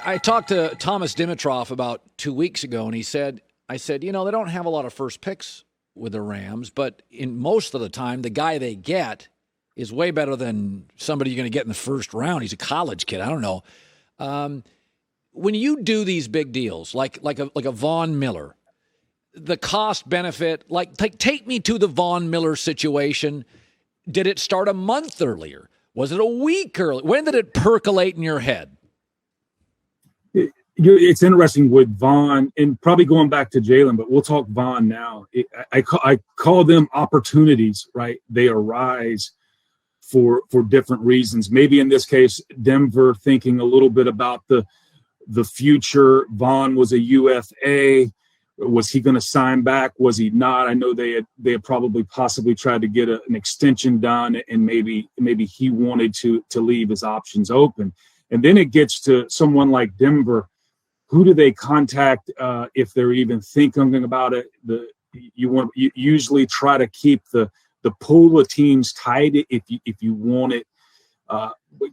I talked to Thomas Dimitroff about 2 weeks ago, and I said, they don't have a lot of first picks with the Rams, but in most of the time, the guy they get is way better than somebody you're going to get in the first round. He's a college kid. I don't know. When you do these big deals, like a Von Miller, the cost benefit, take me to the Von Miller situation. Did it start a month earlier? Was it a week earlier? When did it percolate in your head? It's interesting with Von, and probably going back to Jalen, but we'll talk Von now. I call them opportunities, right? They arise for different reasons. Maybe in this case, Denver thinking a little bit about the future. Von was a UFA. Was he going to sign back? Was he not? I know they had probably possibly tried to get an extension done, and maybe he wanted to leave his options open. And then it gets to someone like Denver. Who do they contact if they're even thinking about it? You usually try to keep the pool of teams tight if you want it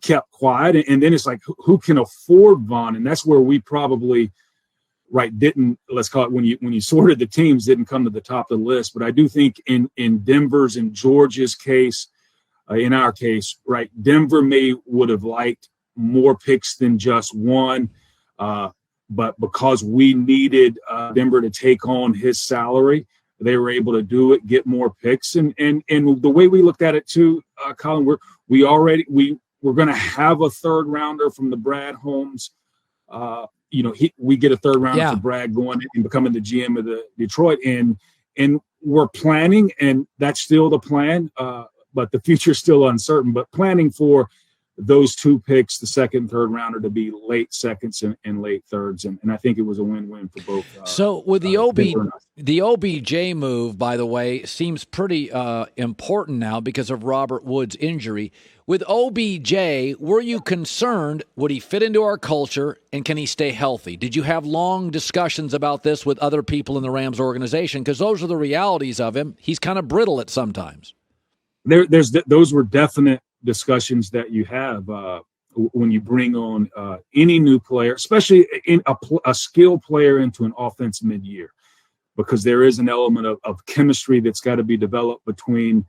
kept quiet. And then it's like, who can afford Von? And that's where we probably didn't, let's call it, when you sorted the teams, didn't come to the top of the list. But I do think in Denver's and Georgia's case, in our case, Denver would have liked more picks than just one. But because we needed Denver to take on his salary, they were able to do it, get more picks. And the way we looked at it too, Colin, we're going to have a third rounder from the Brad Holmes. We get a third rounder for Brad going and becoming the GM of the Detroit. And we're planning, and that's still the plan. But the future is still uncertain, but planning for those two picks, the second and third rounder, to be late seconds and late thirds. And I think it was a win-win for both. So with the OBJ move, by the way, seems pretty important now because of Robert Woods' injury. With OBJ, were you concerned, would he fit into our culture, and can he stay healthy? Did you have long discussions about this with other people in the Rams organization? Because those are the realities of him. He's kind of brittle at sometimes. Those were definite discussions that you have when you bring on any new player, especially in a skilled player into an offense mid-year, because there is an element of chemistry that's got to be developed between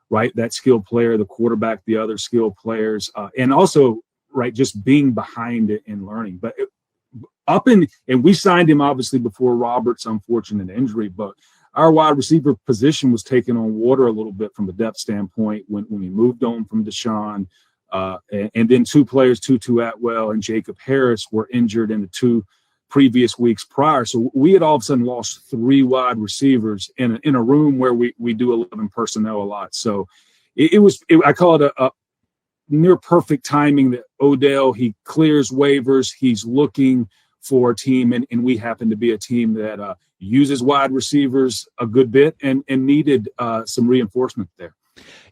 that skilled player, the quarterback, the other skilled players, and also just being behind it and learning. But and we signed him obviously before Robert's unfortunate injury, but our wide receiver position was taken on water a little bit from a depth standpoint when we moved on from Deshaun. And then two players, Tutu Atwell and Jacob Harris, were injured in the 2 previous weeks prior. So we had all of a sudden lost 3 wide receivers in a room where we do 11 personnel a lot. So I call it a near perfect timing that Odell, he clears waivers, he's looking for a team, and we happen to be a team that uses wide receivers a good bit and needed some reinforcement there.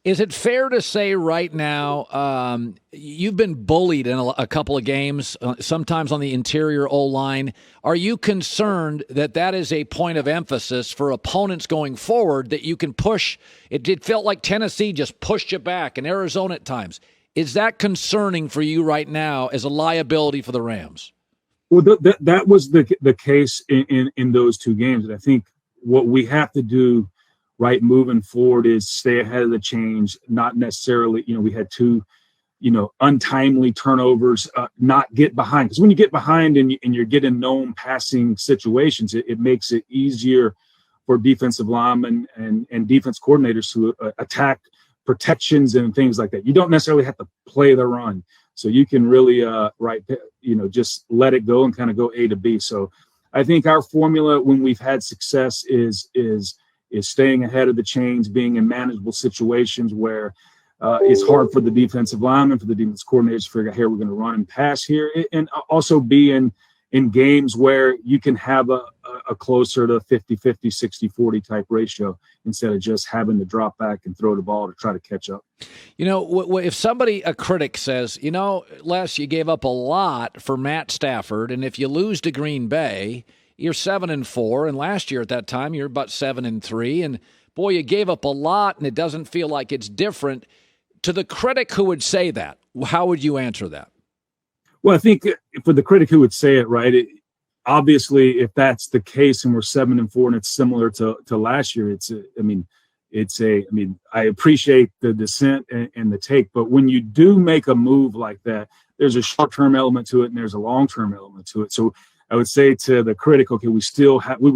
Is it fair to say right now you've been bullied in a couple of games, sometimes on the interior O-line? Are you concerned that is a point of emphasis for opponents going forward, that you can push? It felt like Tennessee just pushed you back, and Arizona at times. Is that concerning for you right now as a liability for the Rams? Well, that was the case in those 2 games. And I think what we have to do moving forward is stay ahead of the change, not necessarily, we had 2, untimely turnovers, not get behind. Because when you get behind and you're getting known passing situations, it makes it easier for defensive linemen and defense coordinators to attack protections and things like that. You don't necessarily have to play the run. So you can really, just let it go and kind of go A to B. So I think our formula when we've had success is staying ahead of the chains, being in manageable situations where it's hard for the defensive linemen, for the defense coordinators to figure out, here, we're going to run and pass here, and also be in games where you can have a closer to 50-50, 60-40 type ratio instead of just having to drop back and throw the ball to try to catch up. If a critic says, Les, you gave up a lot for Matt Stafford, and if you lose to Green Bay, you're 7-4, and last year at that time you're about 7-3, and boy, you gave up a lot, and it doesn't feel like it's different. To the critic who would say that, how would you answer that? Well, I think for the critic who would say it, right, obviously, if that's the case and we're 7-4 and it's similar to last year, I appreciate the dissent and the take, but when you do make a move like that, there's a short-term element to it and there's a long-term element to it. So I would say to the critic, okay, we would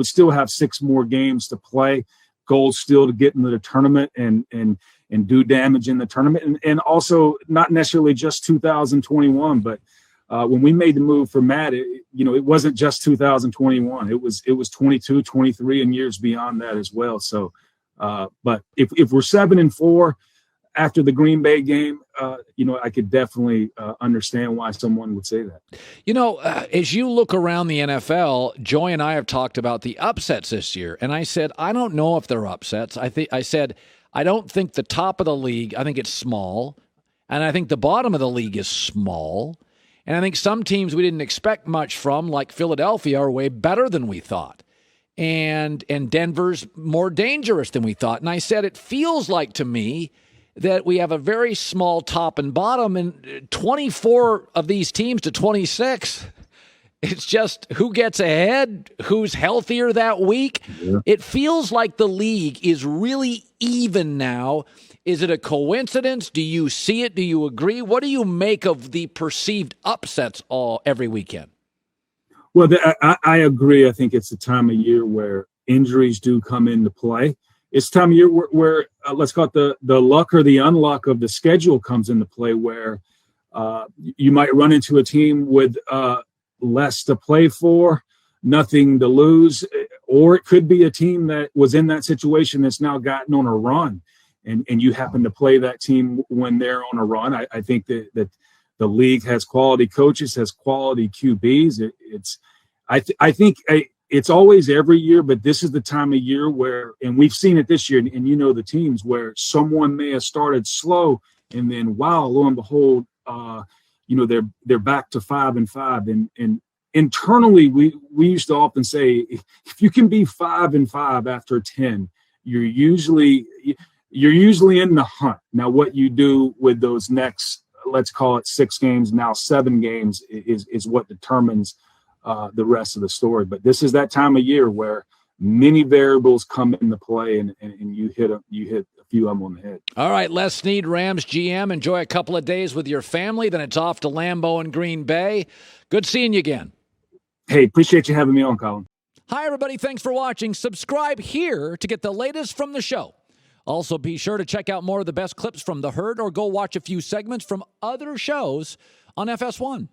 still have 6 more games to play. Goal still to get into the tournament and do damage in the tournament, and also not necessarily just 2021, but when we made the move for Matt, it wasn't just 2021. It was 22, 23, and years beyond that as well. So, but if we're 7-4 after the Green Bay game, I could definitely understand why someone would say that. As you look around the NFL, Joy and I have talked about the upsets this year, and I said I don't know if they're upsets. I said I don't think the top of the league. I think it's small, and I think the bottom of the league is small. And I think some teams we didn't expect much from, like Philadelphia, are way better than we thought. And Denver's more dangerous than we thought. And I said it feels like to me that we have a very small top and bottom, and 24 of these teams to 26. It's just who gets ahead, who's healthier that week. Yeah. It feels like the league is really even now. Is it a coincidence? Do you see it? Do you agree? What do you make of the perceived upsets every weekend? Well, I agree. I think it's the time of year where injuries do come into play. It's time of year where let's call it the luck or the unluck of the schedule comes into play, where you might run into a team with less to play for, nothing to lose, or it could be a team that was in that situation that's now gotten on a run. And you happen to play that team when they're on a run. I think that the league has quality coaches, has quality QBs. I think it's always every year, but this is the time of year where, and we've seen it this year, and the teams where someone may have started slow, and then lo and behold, they're back to 5-5, and internally we used to often say, if you can be 5-5 after 10, you're usually in the hunt. Now, what you do with those next, let's call it 6 games, now 7 games, is what determines the rest of the story. But this is that time of year where many variables come into play, and you hit a few of them on the head. All right, Les Snead, Rams GM. Enjoy a couple of days with your family. Then it's off to Lambeau and Green Bay. Good seeing you again. Hey, appreciate you having me on, Colin. Hi, everybody. Thanks for watching. Subscribe here to get the latest from the show. Also, be sure to check out more of the best clips from The Herd, or go watch a few segments from other shows on FS1.